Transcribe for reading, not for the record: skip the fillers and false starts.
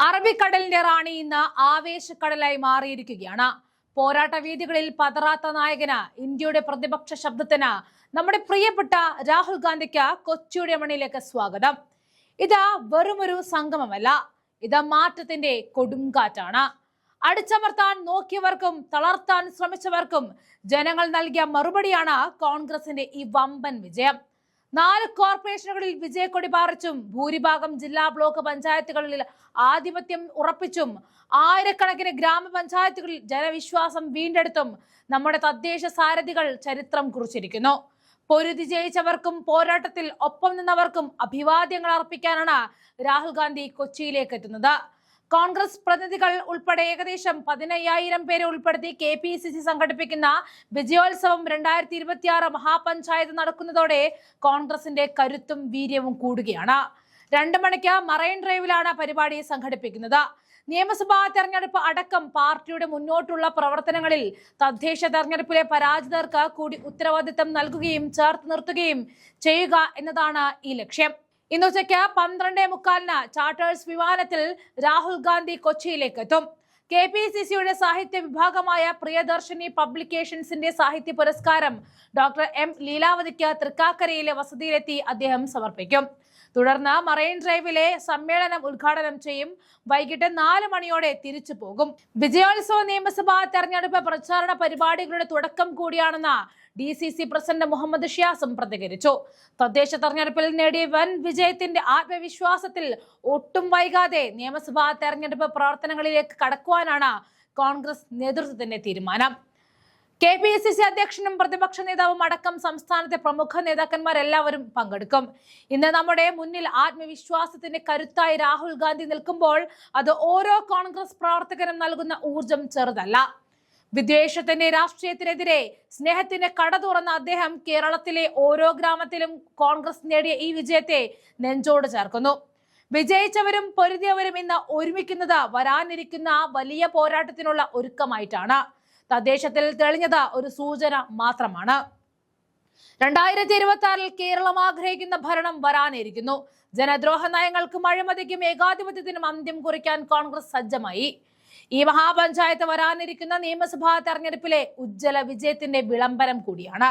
അറബിക്കടലിന്റെ റാണി ഇന്ന് ആവേശക്കടലായി മാറിയിരിക്കുകയാണ്. പോരാട്ട വേദികളിൽ പതറാത്ത നായകന്, ഇന്ത്യയുടെ പ്രതിപക്ഷ ശബ്ദത്തിന്, നമ്മുടെ പ്രിയപ്പെട്ട രാഹുൽ ഗാന്ധിക്ക് കൊച്ചിയുടെ മണ്ണിലേക്ക് സ്വാഗതം. ഇത് വെറുമൊരു സംഗമമല്ല, ഇത് മാറ്റത്തിന്റെ കൊടുങ്കാറ്റാണ്. അടിച്ചമർത്താൻ നോക്കിയവർക്കും തളർത്താൻ ശ്രമിച്ചവർക്കും ജനങ്ങൾ നൽകിയ മറുപടിയാണ് കോൺഗ്രസിന്റെ ഈ വമ്പൻ വിജയം. 4 കോർപ്പറേഷനുകളിൽ വിജയക്കൊടി പാറിച്ചും ഭൂരിഭാഗം ജില്ലാ ബ്ലോക്ക് പഞ്ചായത്തുകളിൽ ആധിപത്യം ഉറപ്പിച്ചും ആയിരക്കണക്കിന് ഗ്രാമപഞ്ചായത്തുകളിൽ ജനവിശ്വാസം വീണ്ടെടുത്തും നമ്മുടെ തദ്ദേശ സാരഥികൾ ചരിത്രം കുറിച്ചിരിക്കുന്നു. പൊരുതി ജയിച്ചവർക്കും പോരാട്ടത്തിൽ ഒപ്പം നിന്നവർക്കും അഭിവാദ്യങ്ങൾ അർപ്പിക്കാനാണ് രാഹുൽ ഗാന്ധി കൊച്ചിയിലേക്ക് എത്തുന്നത്. കോൺഗ്രസ് പ്രതിനിധികൾ ഉൾപ്പെടെ ഏകദേശം 15,000 പേരെ ഉൾപ്പെടുത്തി KPCC സംഘടിപ്പിക്കുന്ന വിജയോത്സവം 2026 മഹാപഞ്ചായത്ത് നടക്കുന്നതോടെ കോൺഗ്രസിന്റെ കരുത്തും വീര്യവും കൂടുകയാണ്. 2 മണിക്ക് മറൈൻ ഡ്രൈവിലാണ് പരിപാടി സംഘടിപ്പിക്കുന്നത്. നിയമസഭാ തെരഞ്ഞെടുപ്പ് അടക്കം പാർട്ടിയുടെ മുന്നോട്ടുള്ള പ്രവർത്തനങ്ങളിൽ തദ്ദേശ തെരഞ്ഞെടുപ്പിലെ പരാജിതർക്ക് കൂടി ഉത്തരവാദിത്തം നൽകുകയും ചേർത്ത് നിർത്തുകയും ചെയ്യുക എന്നതാണ് ഈ ലക്ഷ്യം. ഇന്ന് ഉച്ചയ്ക്ക് 12:45 ചാർട്ടേഴ്സ് വിമാനത്തിൽ രാഹുൽ ഗാന്ധി കൊച്ചിയിലേക്ക് എത്തും. KPCCയുടെ സാഹിത്യ വിഭാഗമായ പ്രിയദർശിനി പബ്ലിക്കേഷൻസിന്റെ സാഹിത്യ പുരസ്കാരം ഡോക്ടർ M ലീലാവതിക്ക് തൃക്കാക്കരയിലെ വസതിയിലെത്തി അദ്ദേഹം സമർപ്പിക്കും. തുടർന്ന് മറൈൻ ഡ്രൈവിലെ സമ്മേളനം ഉദ്ഘാടനം ചെയ്യും. വൈകിട്ട് 4 മണിയോടെ തിരിച്ചു പോകും. വിജയോത്സവ നിയമസഭാ തെരഞ്ഞെടുപ്പ് പ്രചാരണ പരിപാടികളുടെ തുടക്കം കൂടിയാണെന്ന് DCC പ്രസിഡന്റ് മുഹമ്മദ് ഷിയാസും പ്രതികരിച്ചു. തദ്ദേശ തെരഞ്ഞെടുപ്പിൽ നേടിയ വൻ വിജയത്തിന്റെ ആത്മവിശ്വാസത്തിൽ ഒട്ടും വൈകാതെ നിയമസഭാ തെരഞ്ഞെടുപ്പ് പ്രവർത്തനങ്ങളിലേക്ക് കടക്കുവാനാണ് കോൺഗ്രസ് നേതൃത്വത്തിന്റെ തീരുമാനം. KPCC അധ്യക്ഷനും പ്രതിപക്ഷ നേതാവും അടക്കം സംസ്ഥാനത്തെ പ്രമുഖ നേതാക്കന്മാരെല്ലാവരും പങ്കെടുക്കും. ഇന്ന് നമ്മുടെ മുന്നിൽ ആത്മവിശ്വാസത്തിന്റെ കരുത്തായി രാഹുൽ ഗാന്ധി നിൽക്കുമ്പോൾ അത് ഓരോ കോൺഗ്രസ് പ്രവർത്തകനും നൽകുന്ന ഊർജം ചെറുതല്ല. വിദ്വേഷത്തിന്റെ രാഷ്ട്രീയത്തിനെതിരെ സ്നേഹത്തിന്റെ കട തുറന്ന അദ്ദേഹം കേരളത്തിലെ ഓരോ ഗ്രാമത്തിലും കോൺഗ്രസ് നേടിയ ഈ വിജയത്തെ നെഞ്ചോട് ചേർക്കുന്നു. വിജയിച്ചവരും പൊരുതിയവരും ഇന്ന് ഒരുമിക്കുന്നത് വരാനിരിക്കുന്ന വലിയ പോരാട്ടത്തിനുള്ള ഒരുക്കമായിട്ടാണ്. തദ്ദേശത്തിൽ തെളിഞ്ഞത് ഒരു സൂചന മാത്രമാണ്. 2026 കേരളം ആഗ്രഹിക്കുന്ന ഭരണം വരാനിരിക്കുന്നു. ജനദ്രോഹ നയങ്ങൾക്കും അഴിമതിക്കും ഏകാധിപത്യത്തിനും അന്ത്യം കുറിക്കാൻ കോൺഗ്രസ് സജ്ജമായി. ഈ മഹാപഞ്ചായത്ത് വരാനിരിക്കുന്ന നിയമസഭാ തെരഞ്ഞെടുപ്പിലെ ഉജ്ജ്വല വിജയത്തിന്റെ വിളംബരം കൂടിയാണ്.